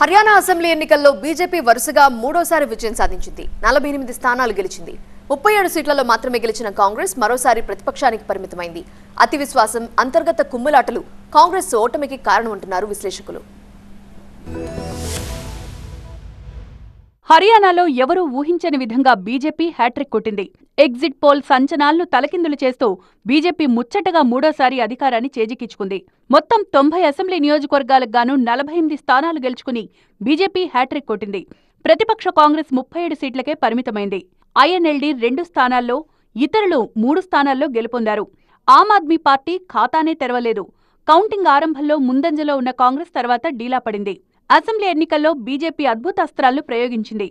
Haryana assembly ఎన్నికల్లో BJP వరుసగా మూడోసారి విజయం సాధించింది. 48 స్థానాలు గెలిచింది. 37 సీట్లలో మాత్రమే గెలిచిన కాంగ్రెస్ మరోసారి ప్రతిపక్షానికి పరిమితమైంది. అతి విశ్వాసం, అంతర్గత కుమ్ములాటలు కాంగ్రెస్ ఓటమికి కారణమంటున్నారు విశ్లేషకులు. హర్యానాలో ఎవరూ ఊహించని విధంగా బీజేపీ హ్యాట్రిక్ కొట్టింది. ఎగ్జిట్ పోల్ సంచనాలను తలకిందులు చేస్తూ బీజేపీ ముచ్చటగా మూడోసారి అధికారాన్ని చేజిక్కించుకుంది. మొత్తం 90 అసెంబ్లీ నియోజకవర్గాలకు గాను 48 స్థానాలు గెలుచుకుని బీజేపీ హ్యాట్రిక్ కొట్టింది. ప్రతిపక్ష కాంగ్రెస్ 37 సీట్లకే పరిమితమైంది. ఐఎన్ఎల్డీ 2 స్థానాల్లో, ఇతరులు 3 స్థానాల్లో గెలుపొందారు. ఆమ్ ఆద్మీ పార్టీ ఖాతానే తెరవలేదు. కౌంటింగ్ ఆరంభంలో ముందంజలో ఉన్న కాంగ్రెస్ తర్వాత డీలా పడింది. అసెంబ్లీ ఎన్నికల్లో బీజేపీ అద్భుతాస్త్రాలను ప్రయోగించింది.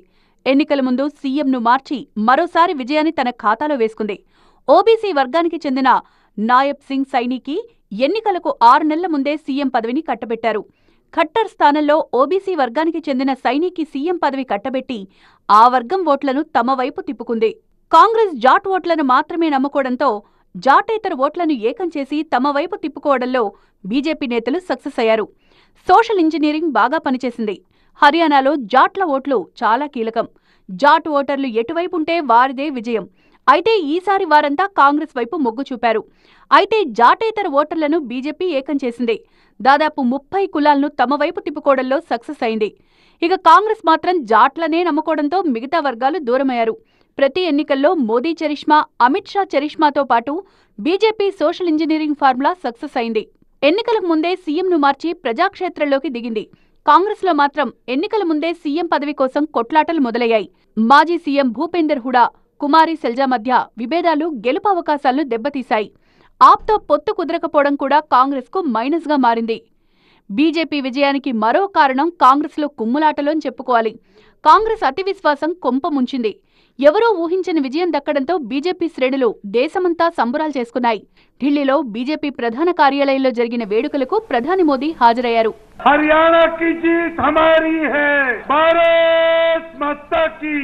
ఎన్నికల ముందు సీఎంను మార్చి మరోసారి విజయాన్ని తన ఖాతాలో వేసుకుంది. ఓబీసీ వర్గానికి చెందిన నాయబ్ సింగ్ సైనీకి ఎన్నికలకు 6 నెలల ముందే సీఎం పదవిని కట్టబెట్టారు. ఖట్టర్ స్థానంలో ఓబీసీ వర్గానికి చెందిన సైనీకి సీఎం పదవి కట్టబెట్టి ఆ వర్గం ఓట్లను తమ వైపు తిప్పుకుంది. కాంగ్రెస్ జాట్ ఓట్లను మాత్రమే నమ్ముకోవడంతో జాటేతర ఓట్లను ఏకం చేసి తమ వైపు తిప్పుకోవడంలో బీజేపీ నేతలు సక్సెస్ అయ్యారు. సోషల్ ఇంజనీరింగ్ బాగా పనిచేసింది. హర్యానాలో జాట్ల ఓట్లు చాలా కీలకం. జాట్ ఓటర్లు ఎటువైపుంటే వారిదే విజయం. అయితే ఈసారి వారంతా కాంగ్రెస్ వైపు మొగ్గు చూపారు. అయితే జాటేతర ఓటర్లను బీజేపీ ఏకం చేసింది. దాదాపు 30 కులాలను తమ వైపు తిప్పుకోవడంలో సక్సెస్ అయింది. ఇక కాంగ్రెస్ మాత్రం జాట్లనే నమ్ముకోవడంతో మిగతా వర్గాలు దూరమయ్యారు. ప్రతి ఎన్నికల్లో మోదీ చరిష్మా, అమిత్ షా చరిష్మాతో పాటు BJP social engineering formula success అయింది. ఎన్నికలకు ముందే సీఎంను మార్చి ప్రజాక్షేత్రంలోకి దిగింది. కాంగ్రెస్లో మాత్రం ఎన్నికల ముందే సీఎం పదవి కోసం కొట్లాటలు మొదలయ్యాయి. మాజీ సీఎం భూపేందర్ హుడా, కుమారి సెల్జా మధ్య విభేదాలు గెలుపు అవకాశాలను దెబ్బతీశాయి. ఆప్తో పొత్తు కుదరకపోవడం కూడా కాంగ్రెస్కు మైనస్గా మారింది. బీజేపీ విజయానికి మరో కారణం కాంగ్రెస్లో కుమ్ములాటలోని చెప్పుకోవాలి. కాంగ్రెస్ అతి విశ్వాసం కొంప ముంచింది. ఎవరూ ఊహించని విజయం దక్కడంతో బీజేపీ శ్రేణులు దేశమంతా సంబురాలు చేసుకున్నాయి. ఢిల్లీలో బీజేపీ ప్రధాన కార్యాలయంలో జరిగిన వేడుకలకు ప్రధాని మోదీ హాజరయ్యారు. హర్యానా కి జీత్ హమారీ హై, భారత్ మాతా కీ.